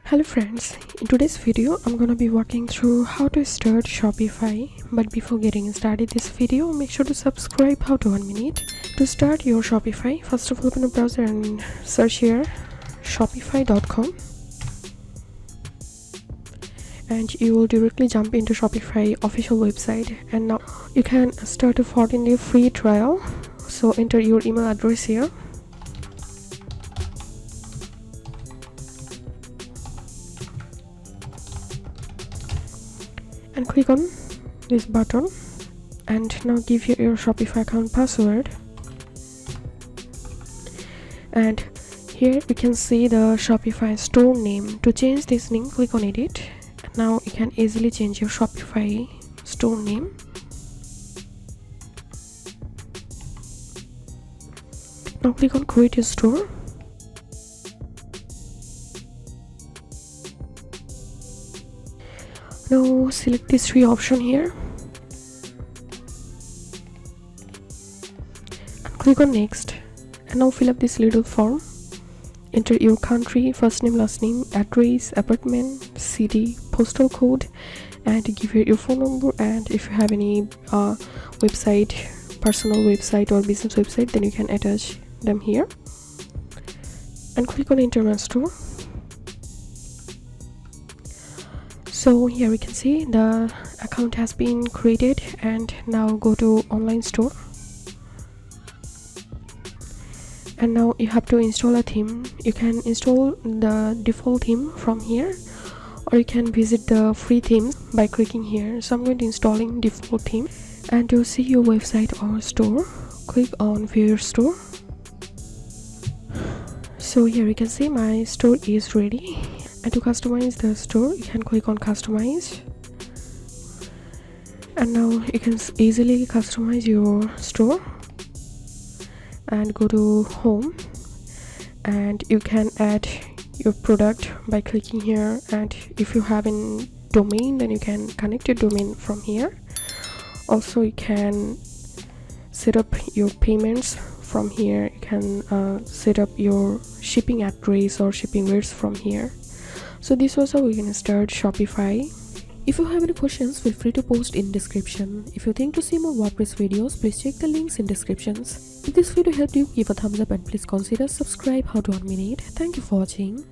Hello friends, in today's video I'm gonna be walking through how to start Shopify. But before getting started this video, make sure to subscribe. How to 1 minute. To start your Shopify, first of all open a browser and search here shopify.com, and you will directly jump into Shopify official website. And now you can start a 14-day free trial. So enter your email address here, and click on this button, and now give your Shopify account password. And here you can see the Shopify store name. To change this name, click on edit. Now you can easily change your Shopify store name. Now click on create your store. Now select these three options here and click on next. And now fill up this little form. Enter your country, first name, last name, address, apartment, city, postal code, and give here your phone number. And if you have any website, personal website or business website, then you can attach them here. And click on enter my store. So here we can see the account has been created. And now go to online store, and now you have to install a theme. You can install the default theme from here, or you can visit the free themes by clicking here. So I'm going to installing default theme. And to see your website or store, click on view your store. So here you can see my store is ready. And to customize the store, you can click on customize, and now you can easily customize your store. And go to home, and you can add your product by clicking here. And if you have a domain, then you can connect your domain from here. Also you can set up your payments from here. You can set up your shipping address or shipping rates from here. So this was how we can start Shopify. If you have any questions, feel free to post in description. If you think to see more WordPress videos, please check the links in descriptions. If this video helped you, give a thumbs up and please consider subscribe. How to 1 minute. Thank you for watching.